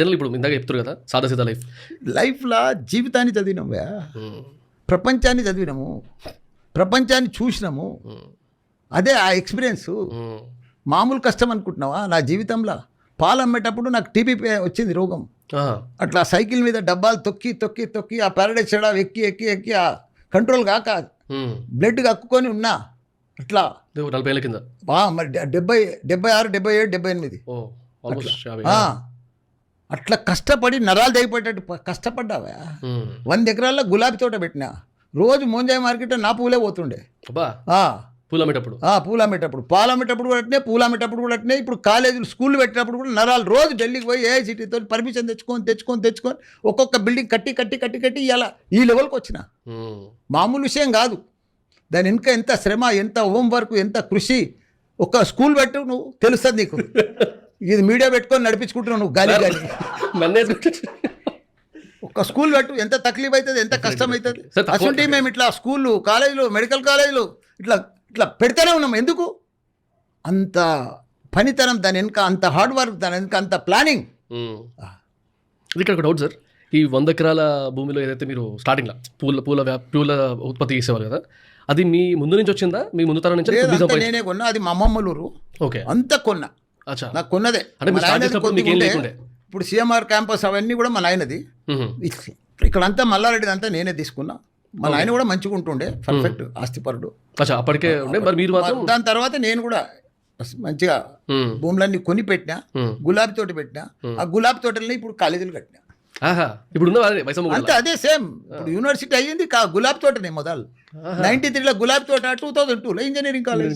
General ఇప్పుడు ఇందాక చెప్తారు కదా సాదా లైఫ్ లైఫ్లో జీవితాన్ని చదివినాము, ప్రపంచాన్ని చదివినాము, ప్రపంచాన్ని చూసినాము. అదే ఆ ఎక్స్పీరియన్స్. మామూలు కష్టం అనుకుంటున్నావా? నా జీవితంలో పాలు అమ్మేటప్పుడు నాకు టీబీ వచ్చింది రోగం. అట్లా సైకిల్ మీద డబ్బాలు తొక్కి తొక్కి తొక్కి ఆ ప్యారడైజ్ చెడా ఎక్కి ఎక్కి ఎక్కి ఆ కంట్రోల్ కాక బ్లడ్ కక్కుకొని ఉన్నా. అట్లా 40 ఏళ్ళ కింద మరి 76, 77, 78 అట్లా కష్టపడి నరాలు తెగిపోయేటట్టు కష్టపడ్డావా. 100 ఎకరాల్లో గులాబీ తోట పెట్టినా. రోజు మోంజాయి మార్కెట్ నా పూలే పోతుండే. పూలు అమ్మేటప్పుడు పాలు అమ్మేటప్పుడు కూడా అట్నే, పూలు అమ్మేటప్పుడు కూడా అట్నే. ఇప్పుడు కాలేజీలు స్కూళ్ళు పెట్టినప్పుడు కూడా నరాలు రోజు ఢిల్లీకి పోయి ఏఐసిటీతో పర్మిషన్ తెచ్చుకొని ఒక్కొక్క బిల్డింగ్ కట్టి ఇలా ఈ లెవెల్కి వచ్చిన. మామూలు విషయం కాదు. దాని వెనుక ఎంత శ్రమ, ఎంత హోంవర్క్, ఎంత కృషి. ఒక స్కూల్ పెట్టు నువ్వు, తెలుస్తుంది నీకు. ఇది మీడియా పెట్టుకొని నడిపించుకుంటున్నావు నువ్వు గాలి. ఒక స్కూల్ పెట్టు, ఎంత తక్లీఫ్ అవుతుంది, ఎంత కష్టం అవుతుంది. అసలు మేము ఇట్లా స్కూళ్ళు, కాలేజీలు, మెడికల్ కాలేజీలు ఇట్లా పెడితేనే ఉన్నాం. ఎందుకు అంత పనితనం దాని వెనుక, అంత హార్డ్ వర్క్ దాని వెనుక, అంత ప్లానింగ్. ఇక్కడ ఒక డౌట్ సార్, ఈ 100 ఎకరాల భూమిలో ఏదైతే మీరు స్టార్టింగ్లో పూల ఉత్పత్తి చేసేవారు కదా, అది మీ ముందు నుంచి వచ్చిందా? మీ ముందు తరం నుంచి? నేనే కొన్నా. అది మా అమ్మమ్మలూరు. ఓకే, అంతా కొన్నా. నాకు కొన్నదే. ఇప్పుడు సిఎంఆర్ క్యాంపస్ అవన్నీ కూడా మా నాయనది. ఇక్కడంతా మల్లారెడ్డిది అంతా నేనే తీసుకున్నా. మా నాయన కూడా మంచిగా ఉంటుండే, పర్ఫెక్ట్ ఆస్తిపరుడు. అప్పటికే ఉండే. మరి మీరు దాని తర్వాత నేను కూడా మంచిగా భూములన్నీ కొని పెట్టినా, గులాబీ తోట పెట్టినా. ఆ గులాబీ తోటల్ని ఇప్పుడు కాలేజీలు కట్టినా. ఇప్పుడు అంతే అదే సేమ్. ఇప్పుడు యూనివర్సిటీ అయ్యింది గులాబీ తోటనే. మొదలు 93లో గులాబీ తోట, 2002లో ఇంజనీరింగ్ కాలేజ్,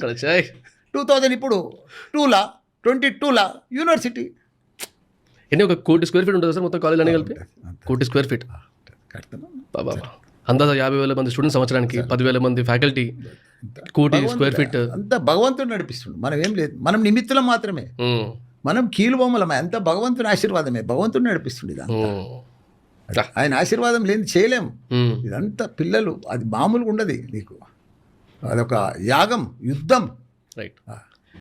2000 ఇప్పుడు 22లా యూనివర్సిటీ. ఒక 1 కోటి స్క్వేర్ ఫీట్ ఉంటుంది సార్ మొత్తం కాలేజ్ అన్ని కలిపి. 1 కోటి స్క్వేర్ ఫీట్ అందాజ 50,000 మంది స్టూడెంట్స్, సంవత్సరానికి 10,000 మంది ఫ్యాకల్టీ, 1 కోటి స్క్వేర్ ఫీట్. అంతా భగవంతుడు నడిపిస్తుండు. మనం ఏం లేదు, మనం నిమిత్తులం మాత్రమే. మనం కీలు బొమ్మలమే. అంతా భగవంతుని ఆశీర్వాదమే. భగవంతుడు నడిపిస్తుండే ఇదంతా. ఆయన ఆశీర్వాదం లేని చేయలేం. ఇదంతా పిల్లలు, అది మామూలుగా ఉండదు నీకు. అదొక యాగం, యుద్ధం. రైట్.